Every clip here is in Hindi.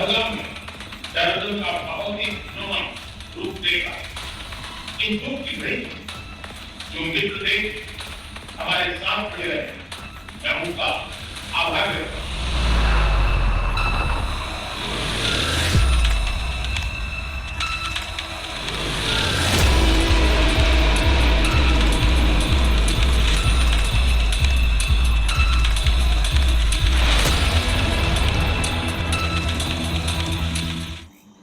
पहलगाम में टेररिज्म का बहुत ही घिनौना रूप देखा। इन दुख की घड़ी जो मित्र देश हमारे साथ खड़े रहे, मैं उनका आभार व्यक्त करता हूं।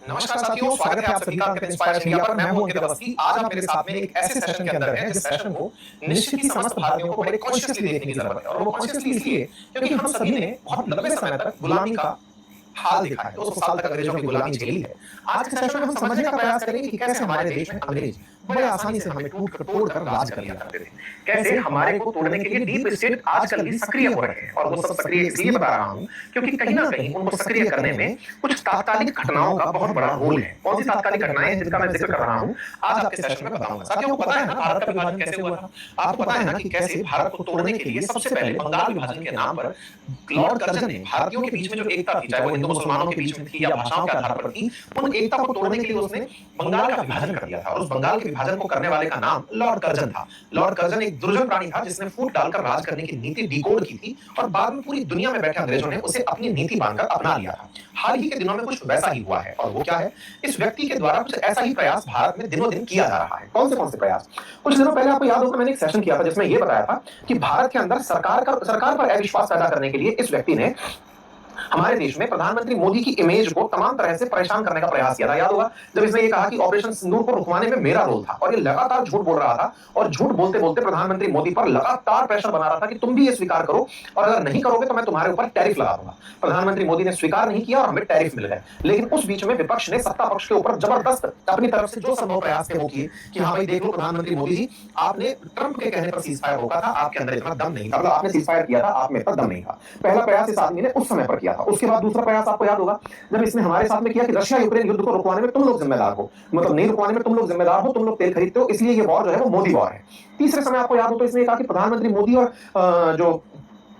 नमस्कार साथियों, स्वागत है आप सभी का अंकित इंस्पायर इंडिया पर। मैं हूं अंकित अवस्थी। आज आप मेरे साथ में एक ऐसे सेशन के अंदर हैं जिस सेशन को निश्चित ही समस्त भारतीयों को बड़े कॉन्शियसली देखने की जरूरत है। और वो कॉन्शियसली इसलिए क्योंकि हम सभी ने बहुत लंबे समय तक गुलामी का हाल देखा है, 200 साल तक अंग्रेजों की गुलामी झेली है। आज के सेशन में हम समझने का प्रयास करेंगे कि कैसे हमारे देश में अंग्रेज बड़े आसानी से हमें टूट तोड़ कर राज कर लिया करते थे, कैसे हमारे को तोड़ने के लिए डीप स्टेट आजकल भी सक्रिय हो रहे हैं। और वो सब सक्रिय इसलिए बता रहा हूं क्योंकि कहीं ना कहीं उनको सक्रिय करने में कुछ तात्कालिक घटनाओं का बहुत बड़ा रोल है। कौन सी तात्कालिक घटनाएं हैं जिनका मैं जिक्र कर रहा हूं, आज आपके सेशन में बताऊंगा। साथियों को पता है ना भारत का विभाजन कैसे हुआ था? आपको पता है ना कि कैसे भारत को तोड़ने के लिए सबसे पहले बंगाल विभाजन के नाम पर लॉर्ड कर्जन ने भारतीयों के बीच में जो एकता थी, चाहे वो हिंदू मुसलमानों के बीच में थी या भाषाओं के आधार पर थी, उन एकता को तोड़ने के लिए उसने बंगाल का विभाजन कर दिया था। और उस बंगाल के विभाजन को करने वाले का नाम लॉर्ड कर्जन था। लॉर्ड कर्जन एक दुर्जन प्राणी था जिसने फूट डालकर राज करने की नीति डिकोड की थी और बाद में पूरी दुनिया में बैठे अंग्रेजों ने उसे अपनी नीति मानकर अपना लिया था। हाल ही के दिनों में कुछ वैसा ही हुआ है। और वो क्या है? इस व्यक्ति के द्वारा कुछ ऐसा ही प्रयास भारत में दिनों दिन किया जा रहा है। कौन से प्रयास? कुछ दिनों पहले आपको याद होगा मैंने एक सेशन किया था जिसमें यह बताया था कि भारत के अंदर सरकार पर अविश्वास पैदा करने के लिए इस व्यक्ति ने हमारे देश में प्रधानमंत्री मोदी की इमेज को तमाम तरह से परेशान करने का प्रयास किया था। याद होगा जब इसने ये कहा कि ऑपरेशन सिंदूर को रुकवाने में मेरा रोल था। और ये लगातार झूठ बोल रहा था और झूठ बोलते बोलते प्रधानमंत्री मोदी पर लगातार प्रेशर बना रहा था कि तुम भी ये स्वीकार करो और अगर नहीं करोगे तो मैं तुम्हारे ऊपर टैरिफ लगा दूंगा। प्रधानमंत्री मोदी ने स्वीकार नहीं किया और हमें टैरिफ मिल गए। लेकिन उस बीच में विपक्ष ने सत्ता पक्ष के ऊपर जबरदस्त अपनी तरफ से जो संभव प्रयास थे वो किए कि हाँ भाई देख लो प्रधानमंत्री मोदी जी, आपने ट्रंप के कहने पर सीज फायर रोका था, आपके अंदर इतना दम नहीं था, मतलब आपने सीज फायर किया था, आप में इतना दम नहीं था। पहला प्रयास इस आदमी ने उस समय पर किया था। उसके बाद दूसरा प्रयास आपको याद होगा जब इसने हमारे साथ में किया कि रशिया यूक्रेन युद्ध को रुकवाने में तुम लोग जिम्मेदार हो, मतलब नहीं रुकवाने में तुम लोग जिम्मेदार हो, तुम लोग तेल खरीदते हो, इसलिए ये वॉर जो है वो मोदी वॉर है। तीसरे समय आपको याद हो तो इसने कहा कि प्रधानमंत्री मोदी और जो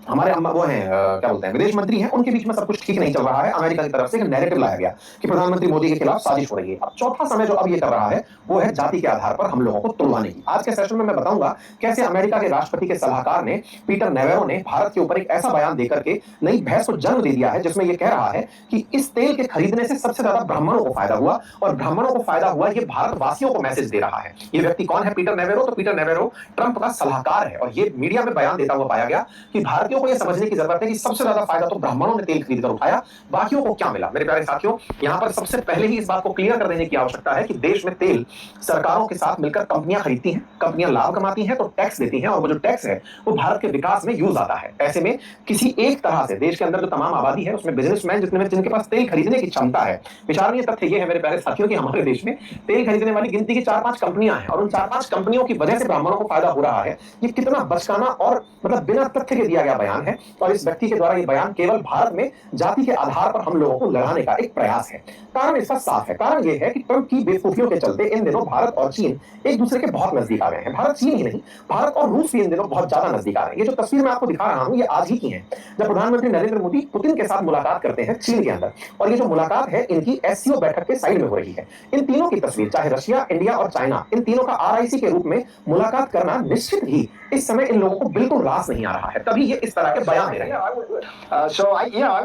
हमारे वो हैं क्या बोलते हैं विदेश मंत्री हैं, उनके बीच में सब कुछ ठीक नहीं चल रहा है। अमेरिका की तरफ से एक नैरेटिव लाया गया कि प्रधानमंत्री मोदी के खिलाफ साजिश हो रही है। अब चौथा समय जो अब ये कर रहा है वो है जाति के आधार पर हम लोगों को तुड़वाने की। आज के सेशन में मैं बताऊंगा कैसे अमेरिका के राष्ट्रपति के सलाहकार ने पीटर नेवेरो ने भारत के ऊपर एक ऐसा बयान देकर के नई बहस को जन्म दे दिया है जिसमें यह कह रहा है कि इस तेल के खरीदने से सबसे ज्यादा ब्राह्मणों को फायदा हुआ और ब्राह्मणों को फायदा हुआ, ये भारतवासियों को मैसेज दे रहा है। ये व्यक्ति कौन है? पीटर नेवेरो। तो पीटर नेवेरो ट्रंप का सलाहकार है और ये मीडिया में बयान देता हुआ पाया गया कि भारतीयों को यह समझने की जरूरत है कि सबसे ज्यादा फायदा तो ब्राह्मणों ने तेल खरीदकर उठाया, बाकियों को क्या मिला? मेरे प्यारे साथियों, यहां पर सबसे पहले ही इस बात को क्लियर कर देने की आवश्यकता है कि देश में तेल सरकारों के साथ मिलकर कंपनियां खरीदती हैं, कंपनियां लाभ कमाती हैं तो टैक्स देती हैं और वो जो टैक्स है वो भारत के विकास में यूज आता है। ऐसे में किसी एक तरह से देश के अंदर जो तमाम आबादी है उसमें बिजनेसमैन जिनके पास तेल खरीदने की क्षमता है, विचारणीय तथ्य ये है मेरे प्यारे साथियों कि हमारे देश में तेल खरीदने वाली गिनती की 4-5 कंपनियां हैं और उन 4-5 कंपनियों की वजह से ब्राह्मणों को फायदा हो रहा है। ये कितना बचकाना और मतलब बिना तथ्य के दिया गया बयान है। और इस व्यक्ति के द्वारा ये बयान केवल भारत में जाति के आधार पर हम लोगों को लड़ाने का एक प्रयास है। कारण इसका साफ है। कारण यह है कि ट्रंप की बेवकूफियों के चलते इन दिनों भारत और चीन एक दूसरे के बहुत नजदीक आ गए हैं। भारत चीन ही नहीं, भारत और रूस भी इन दिनों बहुत ज्यादा नजदीक आ रहे हैं। ये जो तस्वीर मैं आपको दिखा रहा हूं ये आज ही की है जब प्रधानमंत्री नरेंद्र मोदी पुतिन के साथ मुलाकात करते हैं चीन के अंदर। और ये जो मुलाकात है इनकी एससीओ बैठक के साइड में हो रही है। इन तीनों की तस्वीर, चाहे रशिया, इंडिया और चाइना, इन तीनों का आरआईसी के रूप में मुलाकात करना निश्चित ही इस समय इन लोगों को बिल्कुल रास नहीं आ रहा है, तभी ये इस तरह के बयान दे रहे हैं।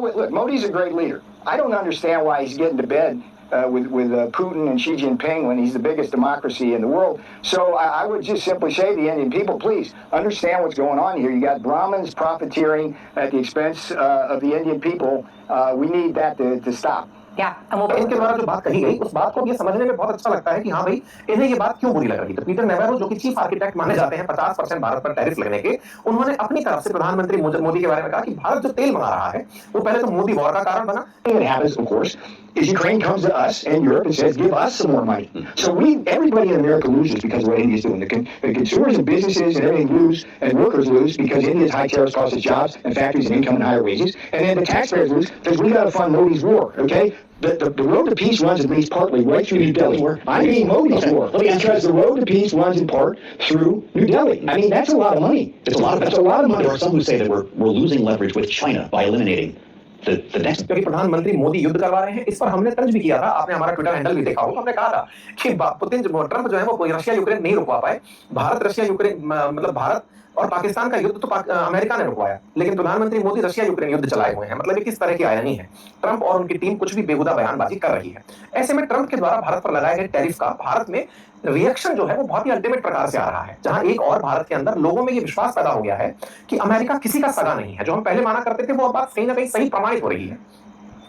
Look, Modi's a great leader. I don't understand why he's getting to bed with Putin and Xi Jinping when he's the biggest democracy in the world. So I would just simply say to the Indian people, please understand what's going on here. You got Brahmins profiteering at the expense of the Indian people. We need that to stop. इनके द्वारा जो बात कही गई उस बात को ये समझने में बहुत अच्छा लगता है कि हाँ भाई इन्हें ये बात क्यों बुरी लग रही। तो पीटर नेवेरो जो कि चीफ आर्किटेक्ट माने जाते हैं 50% भारत पर टैरिफ लगने के, उन्होंने अपनी तरफ से प्रधानमंत्री मोदी के बारे में कहा कि भारत जो तेल मंगा रहा है वो पहले तो मोदी वॉर का कारण बना। Is Ukraine comes to us and Europe and says, give us some more money. So everybody in America loses because of what India's doing. The consumers and businesses and everything lose, and workers lose because India's high tariffs cost us jobs and factories and income and higher wages. And then the taxpayers lose because we got to fund Modi's war, okay? The road to peace runs at least partly right through New Delhi. I mean Modi's war. Because the road to peace runs in part through New Delhi. I mean, that's a lot of money. That's a lot of money. There are some who say that we're losing leverage with China by eliminating the next. क्योंकि प्रधानमंत्री मोदी युद्ध करवा रहे हैं, इस पर हमने तंज भी किया था। आपने हमारा ट्विटर हैंडल भी देखा होगा, हमने कहा था कि पुतिन ट्रंप जो है वो रशिया यूक्रेन नहीं रुकवा पाए। भारत रशिया यूक्रेन मतलब भारत और पाकिस्तान का युद्ध तो अमेरिका ने रुकवाया, लेकिन प्रधानमंत्री मोदी रशिया यूक्रेन युद्ध चलाए हुए हैं। मतलब ये किस तरह की आयरनी है। ट्रंप और उनकी टीम कुछ भी बेहुदा बयानबाजी कर रही है। ऐसे में ट्रंप के द्वारा भारत पर लगाए गए टैरिफ का भारत में रिएक्शन जो है वो बहुत ही अल्टीमेट प्रकार से आ रहा है, जहां एक और भारत के अंदर लोगों में ये विश्वास पैदा हो गया है कि अमेरिका किसी का सगा नहीं है। जो हम पहले माना करते थे वो अब बात कहीं ना कहीं सही प्रमाणित हो रही है।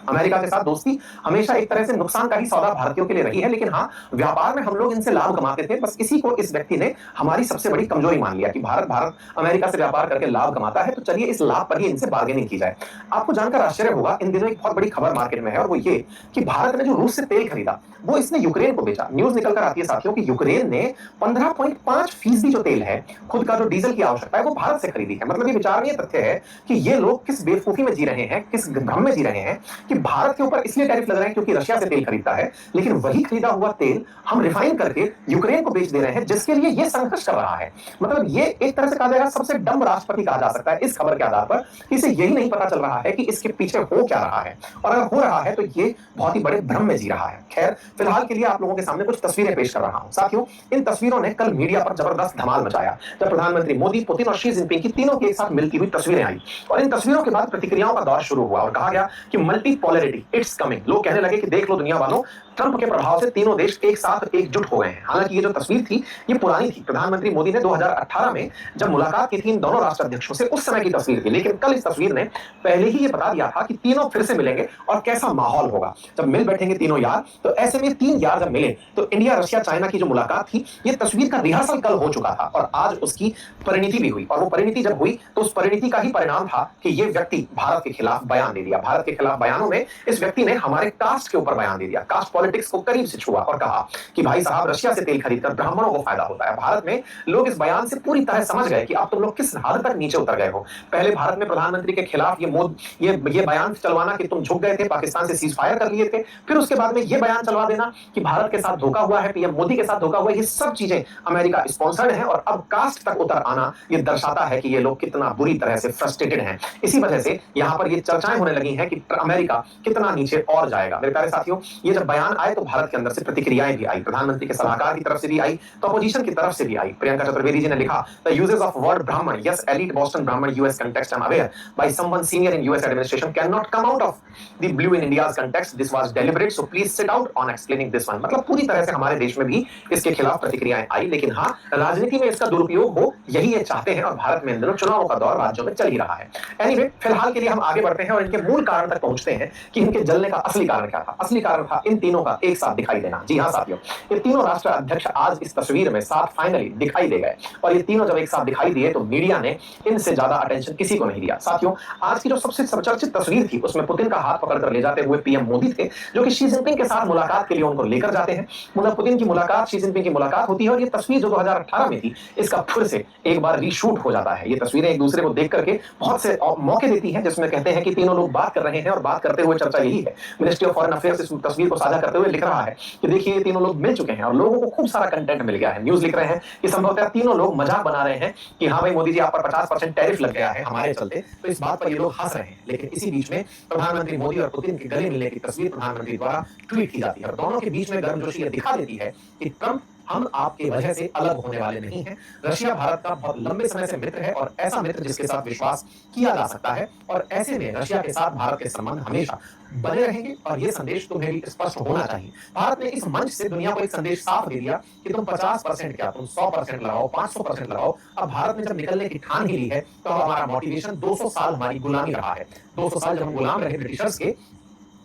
अमेरिका के साथ दोस्ती हमेशा एक तरह से नुकसान का ही सौदा भारतीयों के लिए रही है, लेकिन हाँ, व्यापार में हम लोग इनसे लाभ कमाते थे। बस इसी को इस व्यक्ति ने हमारी सबसे बड़ी कमजोरी मान लिया कि भारत अमेरिका से व्यापार करके लाभ कमाता है, तो चलिए इस लाभ पर ही इनसे बार्गेनिंग की जाए। आपको जानकर आश्चर्य होगा, इन दिनों एक बहुत बड़ी खबर मार्केट में है, और वो ये कि भारत ने जो रूस से तेल खरीदा वो इसने यूक्रेन को बेचा। न्यूज निकल कर आती है साथियों कि यूक्रेन ने 15.5% जो तेल है, खुद का जो डीजल की आवश्यकता है, वो भारत से खरीदी है। मतलब ये विचारणीय तथ्य है कि ये लोग किस बेवकूफी में जी रहे हैं, किस भ्रम में जी रहे हैं कि भारत के ऊपर इसलिए टैरिफ लग रहे हैं क्योंकि रशिया से तेल खरीदता है, लेकिन वही खरीदा हुआ तेल हम रिफाइन करके यूक्रेन को बेच दे रहे हैं, जिसके लिए ये संघर्ष कर रहा है। मतलब ये एक तरह से कहा जाएगा सबसे डम राष्ट्रपति कहा जा सकता है इस खबर के आधार पर, कि इसे यही नहीं पता चल रहा है कि इसके पीछे हो क्या रहा है, और अगर हो रहा है तो ये बहुत ही बड़े भ्रम में जी रहा है। खैर, फिलहाल के लिए आप लोगों के सामने कुछ तस्वीरें पेश कर रहा हूं। साथियों, इन तस्वीरों ने कल मीडिया पर जबरदस्त धमाल मचाया जब प्रधानमंत्री मोदी, पुतिन और शी जिनपिंग की तीनों के एक साथ मिलती हुई तस्वीरें आई, और इन तस्वीरों के बाद प्रतिक्रियाओं का दौर शुरू हुआ और कहा गया कि मल्टीपोलैरिटी इट्स कमिंग। लोग कहने लगे कि देख लो दुनिया वालों, ट्रंप के प्रभाव से तीनों देश एक साथ एकजुट हो गए हैं। हालांकि ये जो तस्वीर थी ये पुरानी थी। प्रधानमंत्री मोदी ने 2018 में जब मुलाकात की थी इन दोनों राष्ट्राध्यक्षों से, उस समय की तस्वीर थी, लेकिन कल इस तस्वीर ने पहले ही ये बता दिया था कि तीनों फिर से मिलेंगे और कैसा माहौल होगा जब मिल बैठेंगे तीनों यार। तो ऐसे में तीन यार जब मिले तो इंडिया, रशिया, चाइना की जो मुलाकात थी, ये तस्वीर का रिहर्सल कल हो चुका था और आज उसकी परिणति भी हुई। और वो परिणति जब हुई तो उस परिणति का ही परिणाम था कि ये व्यक्ति भारत के खिलाफ बयान दे दिया। भारत के खिलाफ बयानों में इस व्यक्ति ने हमारे कास्ट के ऊपर बयान दे दिया, कास्ट पॉलिटिक्स को करीब से छुआ और कहा कि भाई साहब, रशिया से तेल खरीदकर ब्राह्मणों को फायदा होता है। भारत में लोग इस बयान से पूरी तरह समझ गए कि अब तुम लोग किस हद तक नीचे उतर गए हो। पहले भारत में प्रधानमंत्री के खिलाफ ये बयान चलवाना कि तुम झुक गए थे, पाकिस्तान से सीज फायर कर लिए थे, फिर उसके बाद में ये बयान चलवा देना कि भारत के साथ धोखा हुआ है, पीएम मोदी के साथ धोखा हुआ है। ये सब चीजें अमेरिका स्पॉन्सर्ड है, और अब कास्ट तक उतर आना ये दर्शाता है कि ये लोग कितना बुरी तरह से फ्रस्ट्रेटेड हैं। इसी वजह से यहाँ पर ये चर्चाएं होने लगी हैं कि अमेरिका कितना नीचे और जाएगा। मेरे प्यारे साथियों, ये जब बयान आए तो भारत के अंदर से प्रतिक्रियाएं भी आई, प्रधानमंत्री के सलाहकार की तरफ से भी आई, तो अपोजिशन की तरफ से भी आई। प्रियंका चतुर्वेदी जी ने लिखा, द यूजेस ऑफ वर्ड ब्राह्मण, यस एलीट बोस्टन ब्राह्मण US context I am aware, by someone senior in US administration can not come out of the blue in India's context, this was deliberate, so please sit out on explaining this one. मतलब पूरी तरह से हमारे देश में भी इसके खिलाफ प्रतिक्रियाएं आई, लेकिन हाँ, राजनीति में इसका दुरुपयोग हो यही ये चाहते हैं, और भारत में इन दिनों चुनावों का दौर राज्यों में चल ही रहा है। एनीवे, फिलहाल के लिए हम आगे बढ़ते हैं और इनके मूल कारण तक पहुंचते हैं कि इनके जलने का असली कारण क्या था। असली कारण था इन तीनों का एक साथ दिखाई देना। जी हाँ साथियों, ये तीनों राष्ट्र अध्यक्ष आज इस तस्वीर में साथ फाइनली दिखाई दे गए, और ये तीनों जब एक साथ दिखाई दिए तो मीडिया ने इनसे ज्यादा अटेंशन किसी को नहीं दिया। साथियों, आज की जो सबसे चर्चित तस्वीर थी उसमें पुतिन का हाथ पकड़कर ले जाते हुए पीएम मोदी थे, जो कि शी जिनपिंग के साथ मुलाकात के लिए उनको लेकर जाते हैं। मतलब पुतिन की मुलाकात, शी जिनपिंग की मुलाकात होती है, और ये तस्वीर जो 2018 में थी, इसका फिर से एक बार रीशूट हो जाता है। ये तस्वीरें एक दूसरे को देख करके बहुत से मौके देती हैं, जिसमें कहते हैं कि तीनों लोग बात कर रहे हैं, और बात करते हुए चर्चा यही है। मिनिस्ट्री ऑफ फॉरेन अफेयर्स इस तस्वीर को साझा करते हुए लिख रहा है कि देखिए, ये तीनों लोग मिल चुके हैं और लोगों को खूब सारा कंटेंट मिल गया है। न्यूज लिख रहे हैं कि संभवतः तीनों लोग मजाक बना रहे हैं कि हाँ भाई मोदी जी, आप पर 50% टैरिफ लग गया है हमारे चलते, तो इस बात पर ये लोग हंस रहे हैं। लेकिन इसी बीच में प्रधानमंत्री मोदी और पुतिन के गले मिलने की तस्वीर प्रधानमंत्री द्वारा ट्वीट की जाती है, और दोनों के बीच में गर्मजोशी ये दिखा देती है कि ट्रंप, हम आपके वजह से अलग होने वाले नहीं हैं। रशिया भारत का बहुत लंबे समय से मित्र है, और ऐसा मित्र जिसके साथ विश्वास किया जा सकता है, और ऐसे में रशिया के साथ भारत के संबंध हमेशा बने रहेंगे। और ये संदेश तुम्हें भी स्पष्ट होना चाहिए। भारत ने इस मंच से दुनिया को एक संदेश साफ दे दिया कि तुम 50% क्या, तुम 100% लगाओ, 500% लगाओ। अब भारत ने जब निकलने की ठान ही ली है, तो हमारा मोटिवेशन 200 साल हमारी गुलामी रहा है। 200 साल जब हम गुलाम रहे ब्रिटिशर्स के,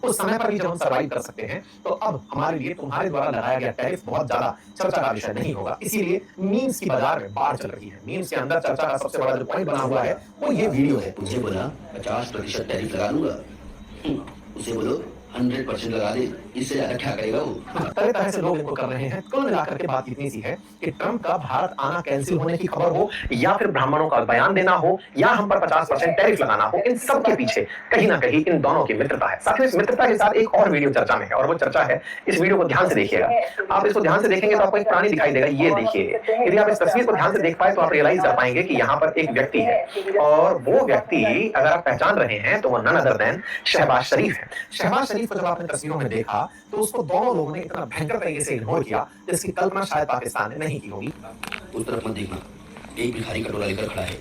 उस समय पर भी जब हम सर्वाइव कर सकते हैं, तो अब हमारे लिए तुम्हारे द्वारा लगाया गया टैरिफ बहुत ज्यादा चर्चा का विषय नहीं होगा। इसीलिए मीम्स की बाजार में बाढ़ चल रही है। मीम्स के अंदर चर्चा का सबसे बड़ा जो पॉइंट बना हुआ है वो ये वीडियो है। मुझे बोला 50% टैरिफ लगा दूंगा, उसे बोलो 100% लगा दे, इससे ज्यादा क्या करेगा वो। तरह तरह से लोग इनको कर रहे हैं। कुल मिलाकर के बात इतनी सी है कि ट्रंप का भारत आना कैंसिल होने की खबर हो, या फिर ब्राह्मणों का बयान देना हो, या हम पर 50% टैरिफ लगाना हो, इन सब के पीछे कहीं ना कहीं इन दोनों की मित्रता है। साथियों, इस मित्रता के साथ एक और वीडियो चर्चा में है, और वो चर्चा है, इस वीडियो को ध्यान से देखिएगा। आप इसको ध्यान से देखेंगे तो आपको एक प्राणी दिखाई देगा। ये देखिए, यदि आप इस तस्वीर को ध्यान से देख पाए तो आप रियलाइज कर पाएंगे कि यहाँ पर एक व्यक्ति है, और वो व्यक्ति अगर आप पहचान रहे हैं तो वो नन अदर देन शहबाज शरीफ है। शहबाज शरीफ को जब आपने तस्वीरों में देखा तो उसको दोनों लोगों ने इतना भयंकर तरीके से इग्नोर किया जिसकी कल्पना शायद पाकिस्तान ने नहीं की होगी। उस तरफ मत देखना, एक भिखारी कटोरा लेकर खड़ा है।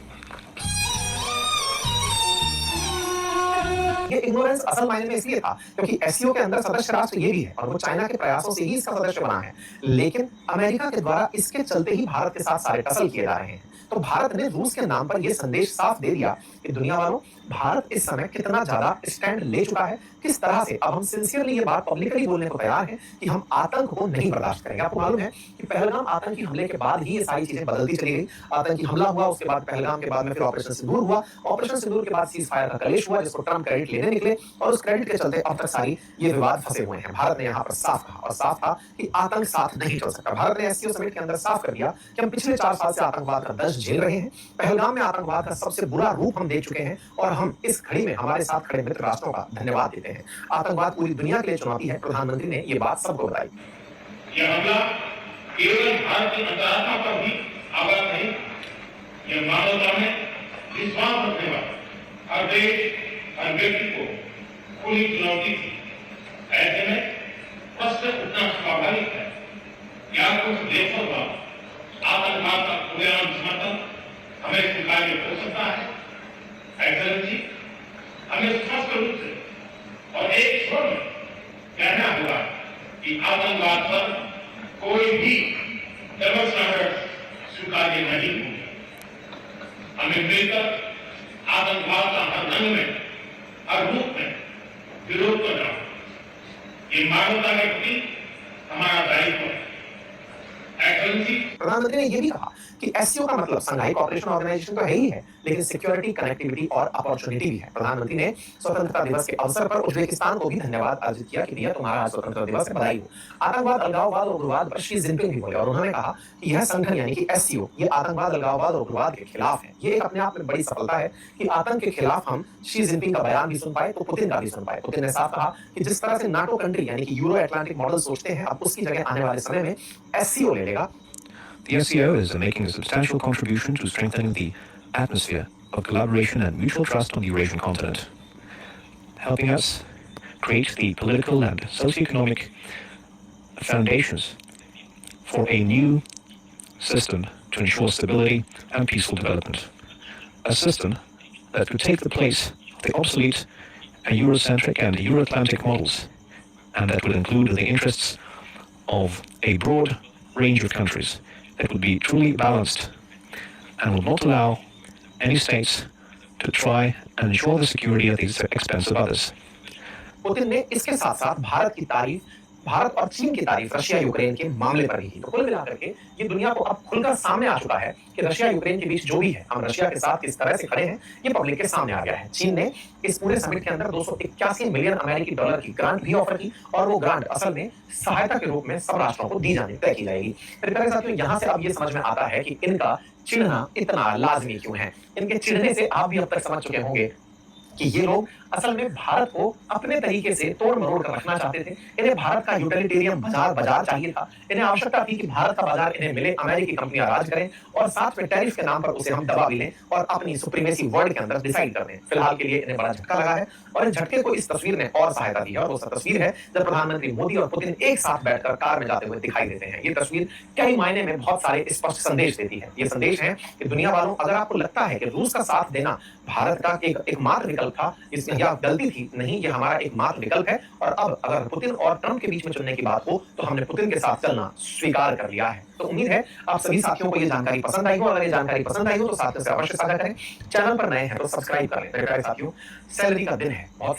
ये इग्नोरेंस असल मायने में इसलिए था क्योंकि एससीओ के अंदर सदस्य राष्ट्र ये भी है, और वो चाइना के प्रयासों से ही इसका सदस्य बना है। लेकिन अमेरिका के द्वारा इसके चलते ही भारत के साथ सारे टसल किए जा रहे हैं। तो भारत ने रूस के नाम पर यह संदेश साफ दे दिया कि दुनिया वालों, भारत इस समय कितना ज्यादा स्टैंड ले चुका है, किस तरह से अब हम सिंसियरली ये बात पब्लिकली बोलने को तैयार हैं कि हम आतंक को नहीं बर्दाश्त करेंगे। आपको मालूम है कि पहलगाम आतंकी हमले के बाद ही ये सारी चीजें बदलती चली गई। आतंकी हमला हुआ, उसके बाद पहलगाम के बाद में फिर ऑपरेशन सिंदूर हुआ, ऑपरेशन सिंदूर के बाद सीज फायर का कलेश हुआ, जिसको ट्रंप क्रेडिट लेने निकले, और उस क्रेडिट के चलते अब तक सारी ये विवाद फंसे हुए हैं। भारत ने यहाँ पर साफ कहा, और साफ था कि आतंक साथ नहीं चल सकता। भारत ने एससीओ समिट के अंदर साफ कर दिया कि हम पिछले 4 साल से आतंकवाद का दंश झेल रहे हैं। पहलगाम में आतंकवाद का सबसे बुरा रूप हम देख चुके हैं, और हम इस घड़ी में हमारे साथ खड़े मित्र राष्ट्रों का धन्यवाद देते हैं। आतंकवाद पूरी दुनिया के लिए चुनौती है। प्रधानमंत्री ने ये बात सबको बताई। यह हमला केवल भारत की अंतरात्मा पर ही आघात नहीं, यह मानवता में विश्वास रखने वाले हर देश, हर व्यक्ति को खुली चुनौती थी। ऐसे में प्रश्न उठना स्वाभाविक है, क्या कुछ देशों द्वारा आतंकवाद का खुलेआम समर्थन हमें स्वीकार्य हो सकता है? एक्सेलेंसी, हमें स्पष्ट रूप से और एक स्वर में कहना होगा कि आतंकवाद पर कोई भी डबल स्टैंडर्ड स्वीकार्य नहीं होंगे। हमें मिलकर आतंकवाद का हर रंग में, हर रूप में विरोध करना, ये मानवता के प्रति हमारा दायित्व है। प्रधानमंत्री ने यह भी कहा कि एससीओ का मतलब संघाई कोऑपरेशन ऑर्गेनाइजेशन तो है ही है, लेकिन सिक्योरिटी, कनेक्टिविटी और अपॉर्चुनिटी भी है। प्रधानमंत्री ने स्वतंत्रता दिवस के अवसर पर उज्बेकिस्तान को भी धन्यवाद अर्जित किया कि भैया तुम्हारा आज स्वतंत्रता दिवस है, बधाई हो। आतंकवाद, अलगाववाद और उग्रवाद पर शी जिनपिंग भी बोले, और उन्होंने कहा कि यह संगठन यानी कि एससीओ ये आतंकवाद, अलगाववाद और उग्रवाद के खिलाफ है। ये एक अपने आप में बड़ी सफलता है कि आतंक के खिलाफ हम शी जिनपिंग का बयान भी सुन पाए तो पुतिन का भी सुन पाए। पुतिन ने साफ कहा कि जिस तरह से नाटो कंट्री यानी कि यूरो अटलांटिक मॉडल सोचते हैं, अब उसकी जगह आने वाले समय में एससीओ ले लेगा। The SCO is making a substantial contribution to strengthening the atmosphere of collaboration and mutual trust on the Eurasian continent, helping us create the political and socio-economic foundations for a new system to ensure stability and peaceful development. A system that could take the place of the obsolete and Eurocentric and Euro-Atlantic models, and that would include the interests of a broad range of countries. It will be truly balanced and will not allow any states to try and ensure the security at the expense of others. Putin ने इसके साथ साथ भारत की तारीफ, भारत और चीन की तारीफ रशिया यूक्रेन के मामले पर भी की। तो कुल मिलाकर के ये दुनिया को अब खुलकर सामने आ चुका है कि रशिया यूक्रेन के बीच जो भी है, हम रशिया के साथ किस तरह से खड़े हैं, ये पब्लिक के सामने आ गया है। चीन ने इस पूरे समिट के अंदर 281 मिलियन अमेरिकी डॉलर की ग्रांट भी ऑफर की, और वो ग्रांट असल में सहायता के रूप में सब राष्ट्रों को दी जाने तय की जाएगी। मेरे प्यारे साथियों, यहाँ से अब ये समझ में आता है कि इनका चिढ़ना इतना लाजमी क्यों है। इनके चिढ़ने से आप भी अब तक समझ चुके होंगे कि ये लोग असल में भारत को अपने तरीके से तोड़ मरोड़ कर रखना चाहते थे। इन्हें भारत का यूटिलिटेरियन बाजार चाहिए था। इन्हें आवश्यकता थी कि भारत का बाजार इन्हें मिले, अमेरिकी कंपनियां राज करें, और साथ में टैरिफ के नाम पर उसे हम दबा भी लें और अपनी सुप्रीमेसी वर्ल्ड के अंदर डिसाइड कर दें। फिलहाल के लिए इन्हें बड़ा झटका लगा है, और इस झटके को इस तस्वीर ने और सहायता दी है, और वो तस्वीर है जब प्रधानमंत्री मोदी और पुतिन एक साथ बैठकर कार में जाते हुए दिखाई देते हैं। ये तस्वीर कई मायने में बहुत सारे स्पष्ट संदेश देती है। ये संदेश है कि दुनिया वालों, अगर आपको लगता है कि रूस का साथ देना भारत का एकमात्र विकल्प था, इसमें यह गलती थी। नहीं, ये हमारा एकमात्र विकल्प है, और अब अगर पुतिन और ट्रंप के बीच में चुनने की बात हो तो हमने पुतिन के साथ चलना स्वीकार कर लिया है। तो उम्मीद है आप सभी साथियों को ये जानकारी पसंद आई हो। अगर ये जानकारी पसंद आई हो तो साथियों से अवश्य साझा करें। चैनल पर नए हैं तो सब्सक्राइब कर लें। मेरे प्यारे साथियों, सैलरी का दिन है, बहुत